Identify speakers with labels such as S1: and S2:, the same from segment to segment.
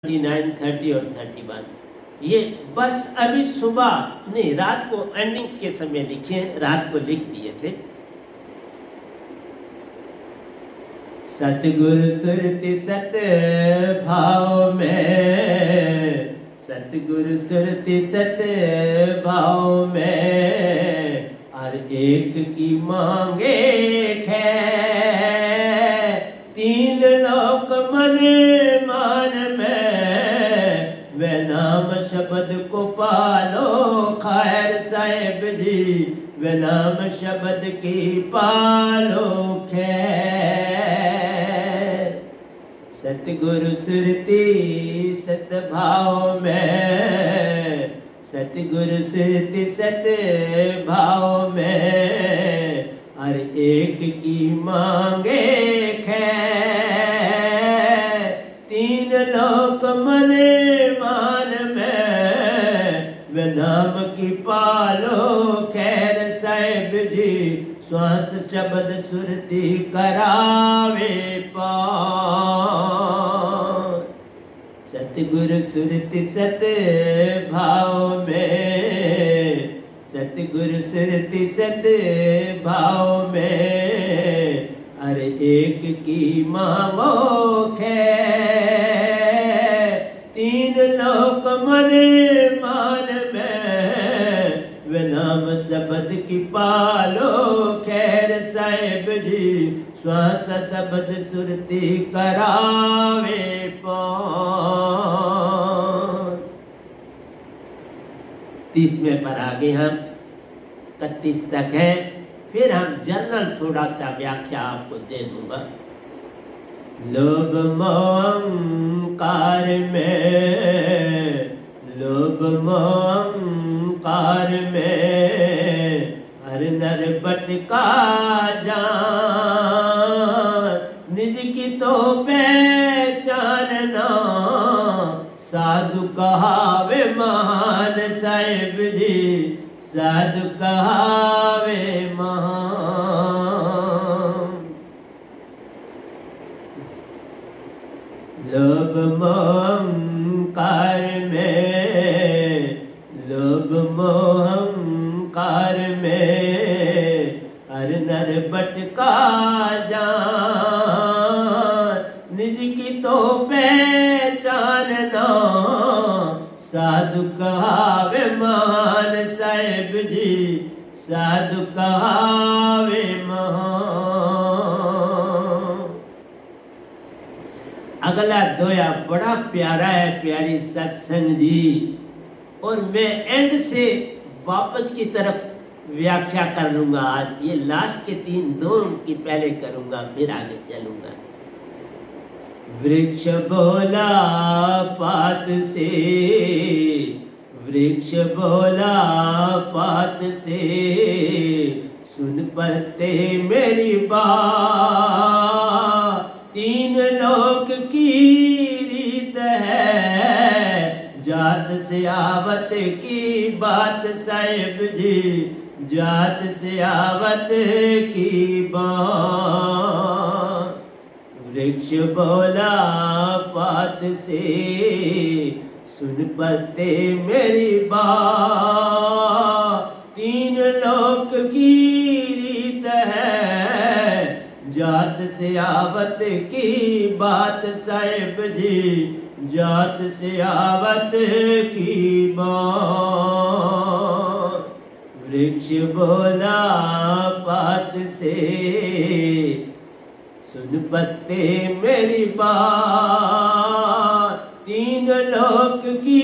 S1: 29, 30 और 31 ये बस अभी सुबह नहीं रात को एंडिंग के समय लिखे, रात को लिख दिए थे। सतगुरु सुरति सत भाव में, सतगुरु सुरति सत भाव में, हर एक की मांगे है, तीन लोक मन मान में, वे नाम शब्द को पालो खैर साहेब जी, वे नाम शब्द की पालो खैर। सतगुरु सुरति सत भाव में, सतगुरु सुरति सत भाव में, हर एक की मांगे खैर, तीन लोक मन मान में, वे नाम की पालो खैर साहेब जी, श्वास शब्द सुरति करावे पार। सतगुरु सुरति सत भाव में, सतगुरु सुरति सत भाव में, हर एक की मांगो खैर, तीन लोक मन मान में, वे नाम शब्द की पालो खैर साहेब जी, श्वास शब्द सुरति करावे पार। 30वें पर आगे हम 31 तक है, फिर हम जनरल थोड़ा सा व्याख्या आपको दे दूंगा। लोभ मोहंकार में, लोभ मोहंकार में, हर नर भटका जान, निज की तो पहचानना, साधु कहावे महान साहेब जी, साधु कहावे महान। लोभ मोहंकार में, लोभ मोहंकार में, हर नर भटका जान, निज की तो पहचानना, साधु कहावे महान साहेब जी, साधु कहावे महान। अगला दोया बड़ा प्यारा है प्यारी सत्संग जी, और मैं एंड से वापस की तरफ व्याख्या कर लूंगा। आज ये लास्ट के 3 दो की पहले करूंगा, फिर आगे चलूंगा। वृक्ष बोला पात से, वृक्ष बोला पात से, सुन पत्ते मेरी बात, तीन लोक की रीत है, जात से आवत की बात साहेब जी, जात से आवत की बात। वृक्ष बोला पात से, सुन पत्ते मेरी बात, तीन लोक की रीत है, जात से आवत की बात साहेब जी, जात से आवत की बात। वृक्ष बोला पात से, सुन पत्ते मेरी बात, तीन लोक की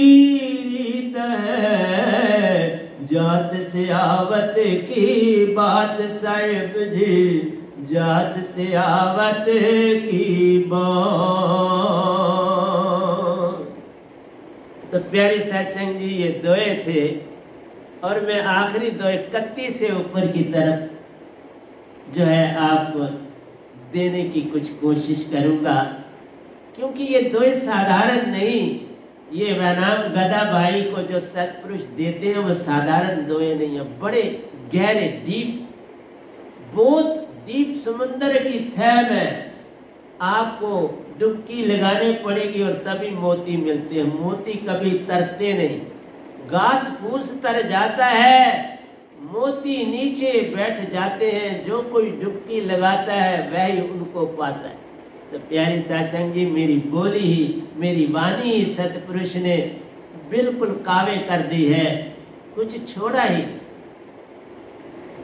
S1: रीत है, जात से आवत की बात साहेब जी, जात से आवत की बात। तो प्यारे सत्संग जी ये दोए थे, और मैं आखिरी दो 31 से ऊपर की तरफ जो है आपको देने की कुछ कोशिश करूंगा, क्योंकि ये दोए साधारण नहीं, ये वनाम गदा भाई को जो सतपुरुष देते हैं वो साधारण दोए नहीं है, बड़े गहरे डीप, बहुत डीप समुद्र की थैम है। आपको डुबकी लगाने पड़ेगी और तभी मोती मिलते हैं। मोती कभी तरते नहीं, घास फूस तर जाता है, मोती नीचे बैठ जाते हैं। जो कोई डुबकी लगाता है वही उनको पाता है। तो प्यारे सत्संग जी, मेरी बोली ही, मेरी वाणी ही सतपुरुष ने बिल्कुल कावे कर दी है, कुछ छोड़ा ही।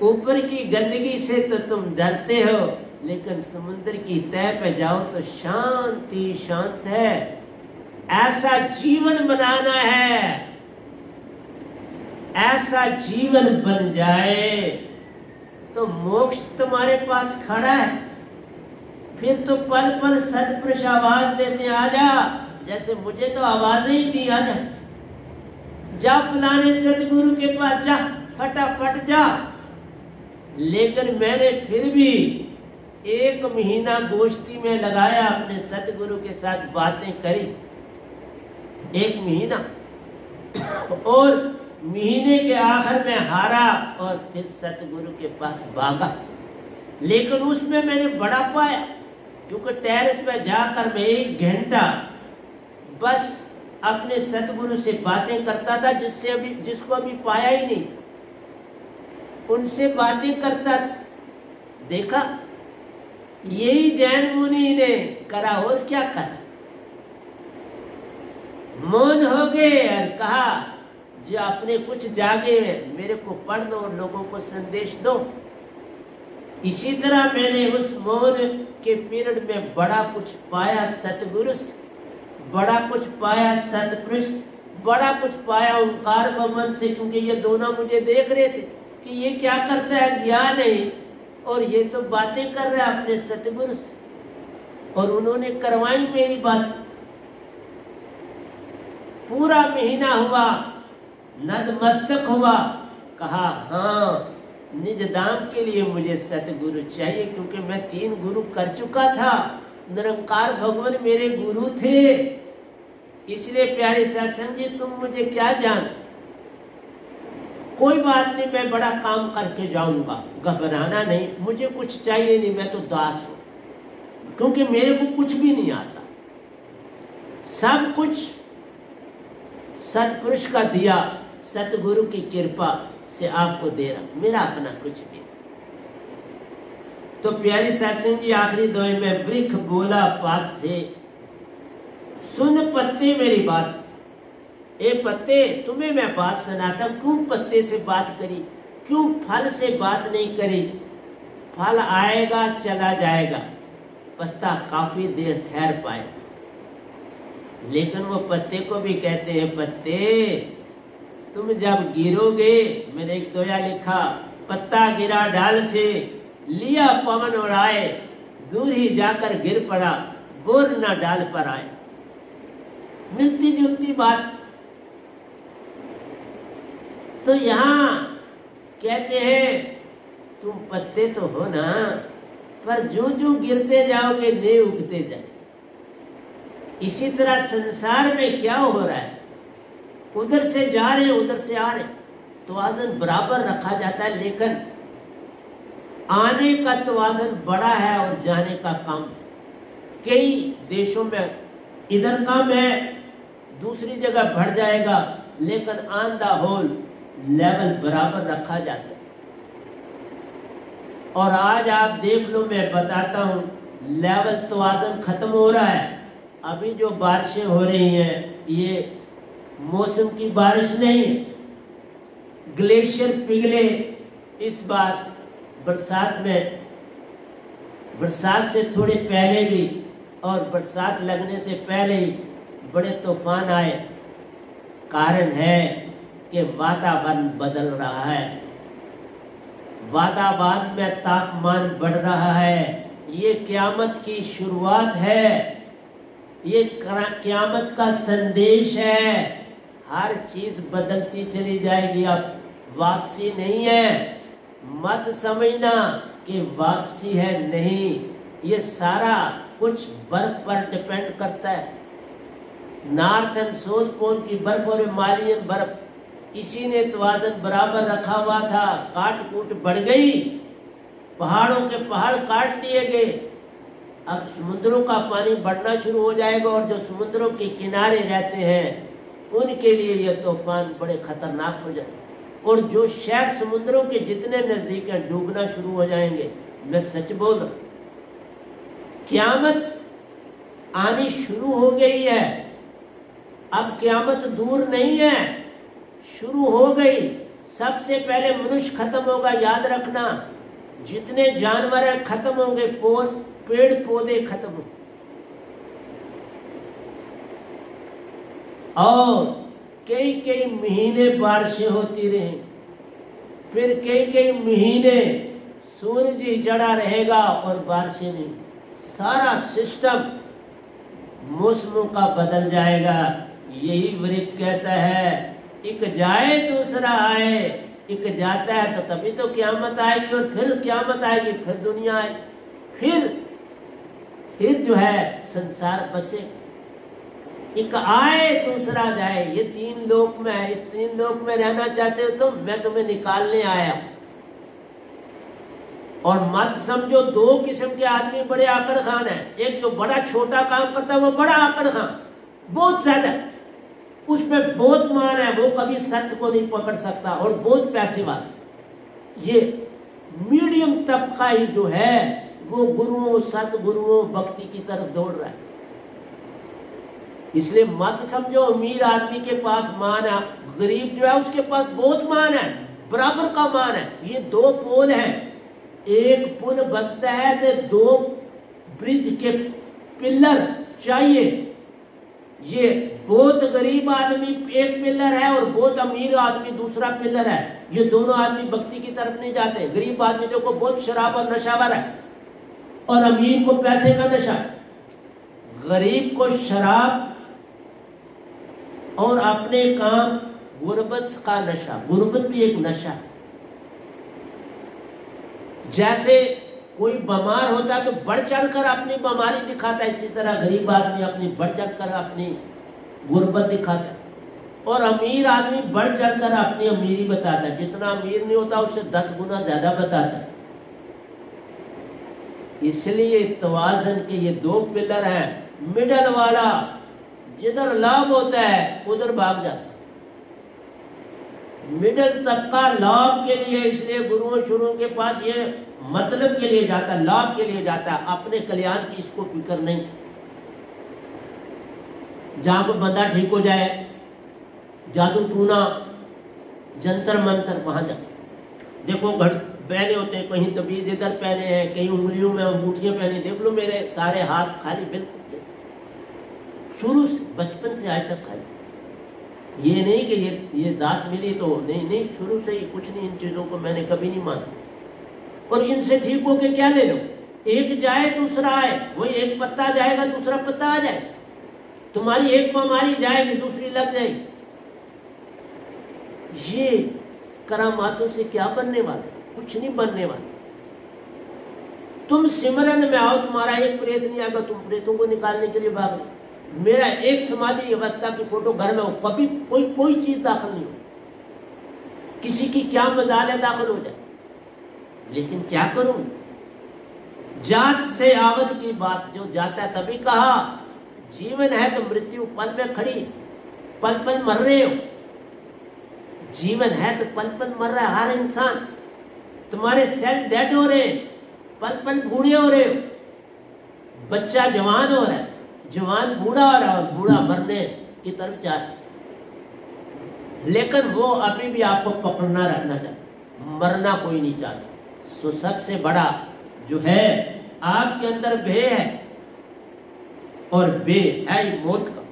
S1: ऊपर की गंदगी से तो तुम डरते हो, लेकिन समुद्र की तह पे जाओ तो शांति शांत है। ऐसा जीवन बनाना है, ऐसा जीवन बन जाए तो मोक्ष तुम्हारे पास खड़ा है। फिर तो पल पल सतपुरुष आवाज देते आजा, जैसे मुझे तो आवाज ही दी, आजा जा फलाने सतगुरु के पास जा, फटाफट जा। लेकिन मैंने फिर भी 1 महीना गोष्ठी में लगाया, अपने सतगुरु के साथ बातें करी 1 महीना, और महीने के आखिर में हारा और फिर सतगुरु के पास भागा। लेकिन उसमें मैंने बड़ा पाया, क्योंकि टेरेस पे जाकर मैं 1 घंटा बस अपने सतगुरु से बातें करता था, जिसको अभी पाया ही नहीं, उनसे बातें करता था। देखा, यही जैन मुनि ने करा, और क्या करा। मौन हो गए और कहा जो अपने कुछ जागे मेरे को पढ़ दो और लोगों को संदेश दो। इसी तरह मैंने उस मौन के पीरियड में बड़ा कुछ पाया सतगुरु से, बड़ा कुछ पाया सतपुरुष, बड़ा कुछ पाया ओंकार भगवान से, क्योंकि ये दोनों मुझे देख रहे थे कि ये क्या करता है, ज्ञान नहीं, और ये तो बातें कर रहा है अपने सतगुरु से। और उन्होंने करवाई मेरी बात। पूरा महीना हुआ, नतमस्तक हुआ, कहा हाँ, निज धाम के लिए मुझे सतगुरु चाहिए, क्योंकि मैं 3 गुरु कर चुका था। निरंकार भगवान मेरे गुरु थे। इसलिए प्यारे सत्संग जी, तुम मुझे क्या जान, कोई बात नहीं, मैं बड़ा काम करके जाऊंगा, घबराना नहीं, मुझे कुछ चाहिए नहीं, मैं तो दास हूं, क्योंकि मेरे को कुछ भी नहीं आता, सब कुछ सतपुरुष का दिया, सतगुरु की कृपा से आपको दे रहा, मेरा अपना कुछ भी। तो प्यारी सत्संग जी, आखिरी दोहे में वृक्ष बोला पात से, सुन पत्ते मेरी बात। ए पत्ते, तुम्हें मैं बात सुनाता, क्यों पत्ते से बात करी, क्यों फल से बात नहीं करी। फल आएगा चला जाएगा, पत्ता काफी देर ठहर पाएगा। लेकिन वो पत्ते को भी कहते हैं, पत्ते तुम जब गिरोगे, मैंने एक दोया लिखा, पत्ता गिरा डाल से, लिया पवन और आए, दूर ही जाकर गिर पड़ा, बोर ना डाल पर आए। मिलती जुलती बात। तो यहाँ कहते हैं तुम पत्ते तो हो ना, पर जो जो गिरते जाओगे ने उगते जाए। इसी तरह संसार में क्या हो रहा है, उधर से जा रहे उधर से आ रहे, तवाज़ुन बराबर रखा जाता है, लेकिन आने का तवाज़ुन बड़ा है और जाने का कम है। कई देशों में इधर कम है, दूसरी जगह बढ़ जाएगा, लेकिन ऑन द होल लेवल बराबर रखा जाता है। और आज आप देख लो, मैं बताता हूँ, लेवल तवाज़ुन खत्म हो रहा है। अभी जो बारिशें हो रही हैं, ये मौसम की बारिश नहीं, ग्लेशियर पिघले इस बार बरसात में, बरसात से थोड़े पहले भी और बरसात लगने से पहले ही बड़े तूफान आए। कारण है कि वातावरण बदल रहा है, वातावरण में तापमान बढ़ रहा है। ये क़यामत की शुरुआत है, ये क़यामत का संदेश है। हर चीज़ बदलती चली जाएगी, अब वापसी नहीं है। मत समझना कि वापसी है, नहीं, ये सारा कुछ बर्फ पर डिपेंड करता है। नॉर्थ एंड साउथ पोल की बर्फ और हिमालयन बर्फ, इसी ने तवाज़ुन बराबर रखा हुआ था। काट कूट बढ़ गई, पहाड़ों के पहाड़ काट दिए गए। अब समुद्रों का पानी बढ़ना शुरू हो जाएगा और जो समुद्रों के किनारे रहते हैं उनके लिए ये तूफान बड़े खतरनाक हो जाएंगे, और जो शहर समुद्रों के जितने नजदीक हैं डूबना शुरू हो जाएंगे। मैं सच बोल रहा हूं, क़यामत आनी शुरू हो गई है। अब क़यामत दूर नहीं है, शुरू हो गई। सबसे पहले मनुष्य खत्म होगा, याद रखना। जितने जानवर हैं खत्म होंगे, पेड़ पौधे खत्म होंगे, और कई कई महीने बारिशें होती रही, फिर कई कई महीने सूरज ही जड़ा रहेगा और बारिशें नहीं। सारा सिस्टम मौसमों का बदल जाएगा। यही वृक्ष कहता है, एक जाए दूसरा आए, एक जाता है तो तभी तो क़यामत आएगी, और फिर क़यामत आएगी, फिर दुनिया आए, फिर जो है संसार बसे। एक आए दूसरा जाए, ये तीन लोक में है। इस तीन लोक में रहना चाहते हो तो मैं तुम्हें निकालने आया। और मत समझो दो किस्म के आदमी बड़े आकड़ खान है। एक जो बड़ा छोटा काम करता है वो बड़ा आकड़ खान, बहुत ज्यादा, उसमें बहुत मान है, वो कभी सत्य को नहीं पकड़ सकता, और बहुत पैसे वाला। ये मीडियम तबका ही जो है वो गुरुओं, सतगुरुओं, भक्ति की तरफ दौड़ रहा है। इसलिए मत समझो अमीर आदमी के पास मान है, गरीब जो है उसके पास बहुत मान है, बराबर का मान है। ये दो पोल हैं, एक पुल बनता है तो दो ब्रिज के पिलर चाहिए। ये बहुत गरीब आदमी एक पिलर है और बहुत अमीर आदमी दूसरा पिलर है। ये दोनों आदमी भक्ति की तरफ नहीं जाते। गरीब आदमी देखो बहुत शराब और नशावर है, और अमीर को पैसे का नशा। गरीब को शराब और अपने काम, गुर्बत का नशा। गुर्बत भी एक नशा। जैसे कोई बीमार होता है तो बढ़ चढ़कर अपनी बीमारी दिखाता है, इसी तरह गरीब आदमी अपनी बढ़ चढ़कर अपनी गुर्बत दिखाता है, और अमीर आदमी बढ़ चढ़कर अपनी अमीरी बताता है। जितना अमीर नहीं होता उससे 10 गुना ज्यादा बताता है। इसलिए तवाज़न के ये दो पिलर हैं। मिडल वाला जिधर लाभ होता है उधर भाग जाता है। मिडल तबका लाभ के लिए, इसलिए गुरुओं शुरुओं के पास ये मतलब के लिए जाता है, लाभ के लिए जाता है, अपने कल्याण की इसको फिक्र नहीं। जहां को बंदा ठीक हो जाए, जादू टूना, जंतर मंतर, वहां जाता। देखो घर पहने होते हैं, कहीं तबीज इधर पहने हैं, कहीं उंगलियों में अंगूठियां पहने। देख लो मेरे सारे हाथ खाली, बिल्कुल शुरू से बचपन से आज तक खाली। ये नहीं कि ये दांत मिली तो नहीं, शुरू से ही कुछ नहीं। इन चीजों को मैंने कभी नहीं माना। और इनसे ठीक होके क्या ले लो? एक जाए दूसरा आए, वही एक पत्ता जाएगा दूसरा पत्ता आ जाए। तुम्हारी एक बीमारी जाएगी दूसरी लग जाएगी। ये करामातों से क्या बनने वाले? कुछ नहीं बनने वाले। तुम सिमरन में आओ, तुम्हारा एक प्रेत नहीं आएगा, तुम प्रेतों को निकालने के लिए भाग रहे। मेरा एक समाधि अवस्था की फोटो घर में हो, कभी कोई चीज दाखिल नहीं हो। किसी की क्या मजाल है दाखिल हो जाए, लेकिन क्या करूं? जात से आवत की बात जो जाता है। तभी कहा जीवन है तो मृत्यु पल पे खड़ी, पल पल मर रहे हो। जीवन है तो पल पल मर रहा है हर इंसान। तुम्हारे सेल डेड हो रहे, पल पल बूढ़े हो रहे हो। बच्चा जवान हो रहा है, जवान बूढ़ा हो रहा है, और बूढ़ा मरने की तरफ जा रहा है। लेकिन वो अभी भी आपको पकड़ना रखना चाहता, मरना कोई नहीं चाहता। सो सबसे बड़ा जो है आपके अंदर भय है, और भय है मौत का।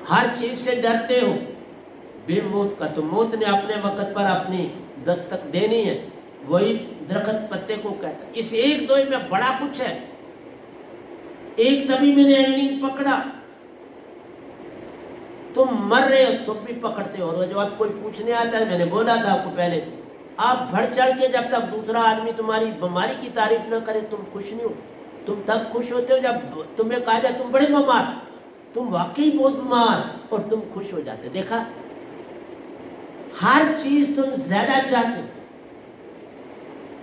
S1: हर चीज से डरते हो, बे मौत का। तो मौत ने अपने वक्त पर अपनी दस्तक देनी है। वही दरख्त पत्ते को कहता है। इस एक दो में बड़ा कुछ है। एक तभी मैंने एंडिंग पकड़ा। तुम मर रहे हो तुम भी पकड़ते हो। और जब आप कोई पूछने आता है, मैंने बोला था आपको पहले, आप बढ़ चढ़ के जब तक दूसरा आदमी तुम्हारी बीमारी की तारीफ न करे तुम खुश नहीं हो। तुम तब खुश होते हो जब तुम्हें कहा जाए तुम बड़े बीमार, तुम वाकई बहुत बीमार, और तुम खुश हो जाते। देखा, हर चीज तुम ज्यादा चाहते हो,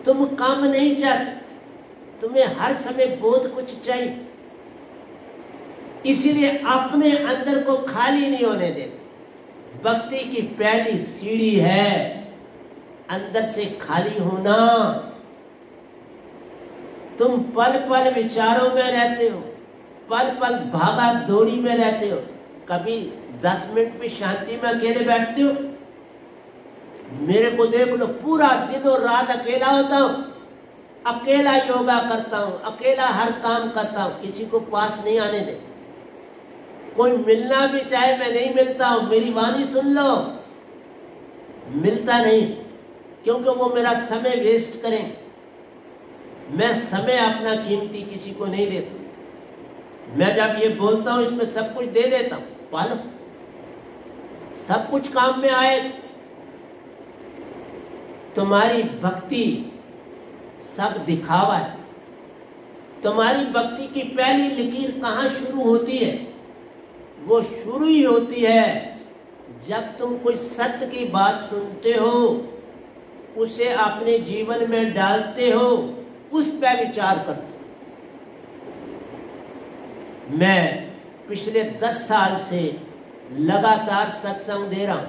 S1: तुम कम नहीं चाहते। तुम्हें हर समय बहुत कुछ चाहिए, इसीलिए अपने अंदर को खाली नहीं होने देते। भक्ति की पहली सीढ़ी है अंदर से खाली होना। तुम पल पल विचारों में रहते हो, पल पल भागा दौड़ी में रहते हो। कभी 10 मिनट भी शांति में अकेले बैठते हो? मेरे को देख लो, पूरा दिन और रात अकेला होता हूं, अकेला योगा करता हूं, अकेला हर काम करता हूं, किसी को पास नहीं आने दे। कोई मिलना भी चाहे मैं नहीं मिलता हूं, मेरी वाणी सुन लो, मिलता नहीं, क्योंकि वो मेरा समय वेस्ट करें। मैं समय अपना कीमती किसी को नहीं देता। मैं जब ये बोलता हूं इसमें सब कुछ दे देता हूं, पालो, सब कुछ काम में आए। तुम्हारी भक्ति सब दिखावा है। तुम्हारी भक्ति की पहली लकीर कहाँ शुरू होती है? वो शुरू ही होती है जब तुम कोई सत्य की बात सुनते हो, उसे अपने जीवन में डालते हो, उस पर विचार करते हो। मैं पिछले 10 साल से लगातार सत्संग दे रहा हूं।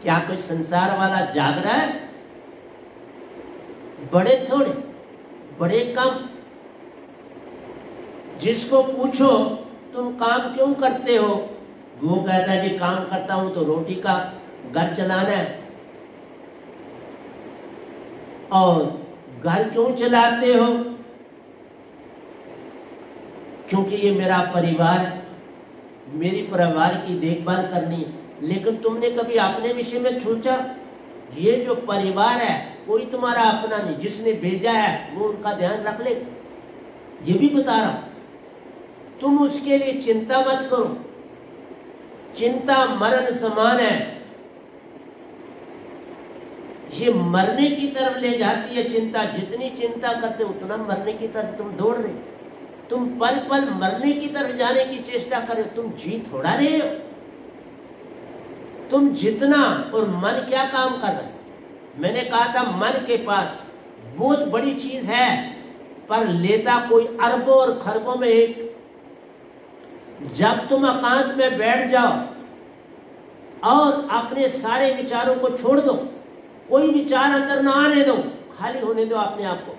S1: क्या कोई संसार वाला जाग रहा है? बड़े थोड़े, बड़े कम। जिसको पूछो तुम काम क्यों करते हो, वो कहता है जी काम करता हूं तो रोटी का घर चलाना है। और घर क्यों चलाते हो? क्योंकि ये मेरा परिवार है, मेरी परिवार की देखभाल करनी है। लेकिन तुमने कभी अपने विषय में सोचा? ये जो परिवार है कोई तुम्हारा अपना नहीं, जिसने भेजा है वो उनका ध्यान रख ले। ये भी बता रहा हूं, तुम उसके लिए चिंता मत करो। चिंता मरण समान है, ये मरने की तरफ ले जाती है चिंता। जितनी चिंता करते उतना मरने की तरफ तुम दौड़ रहे। तुम पल पल मरने की तरफ जाने की चेष्टा कर रहे हो, तुम जी थोड़ा रहे हो। तुम जितना, और मन क्या काम कर रहा है? मैंने कहा था मन के पास बहुत बड़ी चीज है, पर लेता कोई अरबों और खरबों में एक। जब तुम एकांत में बैठ जाओ और अपने सारे विचारों को छोड़ दो, कोई विचार अंदर ना आने दो, खाली होने दो अपने आप को।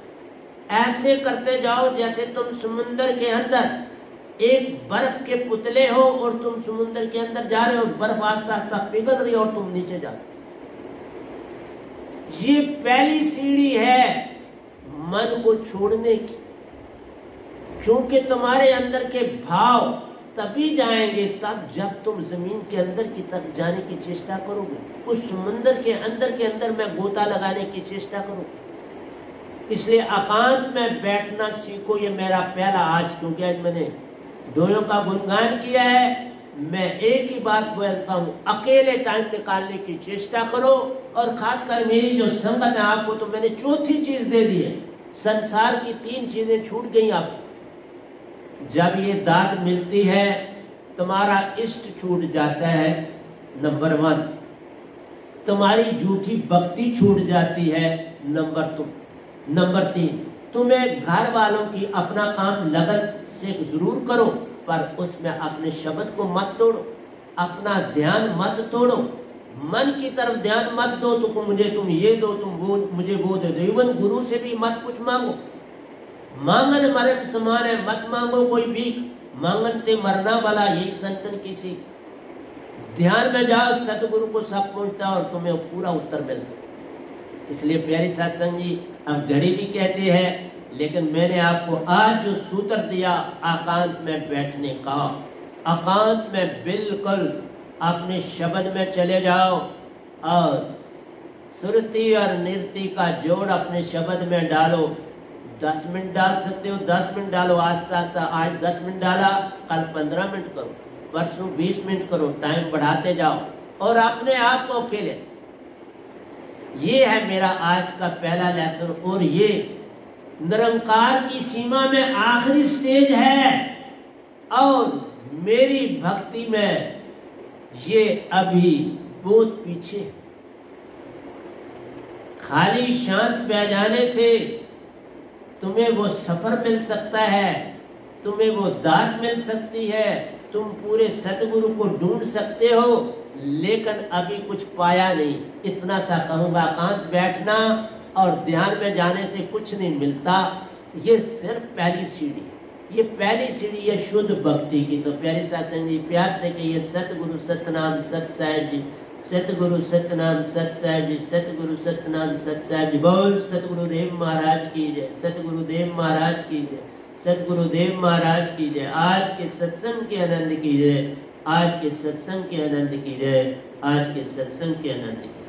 S1: ऐसे करते जाओ जैसे तुम समुद्र के अंदर एक बर्फ के पुतले हो और तुम समुद्र के अंदर जा रहे हो, बर्फ आस्ता आस्ता पिघल रही हो और तुम नीचे जा रहे हो। ये पहली सीढ़ी है मन को छोड़ने की, क्योंकि तुम्हारे अंदर के भाव तभी जाएंगे तब जब तुम जमीन के अंदर की तरफ जाने की चेष्टा करोगे, उस समुद्र के अंदर में गोता लगाने की चेष्टा करोगे। इसलिए एकांत में बैठना सीखो। ये मेरा पहला आज, क्योंकि आज मैंने दोनों का गुणगान किया है, मैं एक ही बात बोलता हूँ, अकेले टाइम निकालने की चेष्टा करो। और खासकर मेरी जो संगत है, आपको तो मैंने चौथी चीज दे दी है। संसार की 3 चीजें छूट गई आपको। जब ये दात मिलती है तुम्हारा इष्ट छूट जाता है, नंबर 1। तुम्हारी झूठी भक्ति छूट जाती है, नंबर 3। तुम्हें घर वालों की अपना काम लगन से जरूर करो, पर उसमें अपने शब्द को मत तोड़ो, अपना ध्यान मत तोड़ो, मन की तरफ ध्यान मत दो। तो मुझे तुम ये दो, तुम वो मुझे वो दे दो। इवन गुरु से भी मत कुछ मांगो। मांगन मरण समान है, मत मांगो कोई भीख, मांगन ते मरना वाला, यही संतन की सीख। ध्यान में जाओ, सतगुरु को सब पहुंचता और तुम्हें पूरा उत्तर मिलता। इसलिए प्यारी सत्संग जी, अब घड़ी भी कहते हैं, लेकिन मैंने आपको आज जो सूत्र दिया एकांत में बैठने का, एकांत में बिल्कुल अपने शब्द में चले जाओ और सुरती और नृत्य का जोड़ अपने शब्द में डालो। 10 मिनट डाल सकते हो, 10 मिनट डालो, आस्ता आस्ता। आज 10 मिनट डाला, कल 15 मिनट करो, परसों 20 मिनट करो, टाइम बढ़ाते जाओ और अपने आप को अकेले। ये है मेरा आज का पहला लेसन, और ये निरंकार की सीमा में आखिरी स्टेज है, और मेरी भक्ति में ये अभी बहुत पीछे। खाली शांत बह जाने से तुम्हें वो सफ़र मिल सकता है, तुम्हें वो दात मिल सकती है, तुम पूरे सतगुरु को ढूंढ सकते हो, लेकिन अभी कुछ पाया नहीं। इतना सा कहूँगा, एकांत बैठना और ध्यान में जाने से कुछ नहीं मिलता। ये सिर्फ पहली सीढ़ी, ये पहली सीढ़ी है शुद्ध भक्ति की। तो प्यारे सत्संग जी, प्यार से कहिए सतगुरु सतनाम सत साहिब जी, सतगुरु सतनाम सत साहिब जी, सतगुरु सतनाम सत साहिब जी। बोल सतगुरुदेव महाराज की जय, सतगुरुदेव महाराज की जय, सतगुरुदेव महाराज की जय। आज के सत्संग के आनंद की जय, आज के सत्संग के आनंद की जय, आज के सत्संग के आनंद की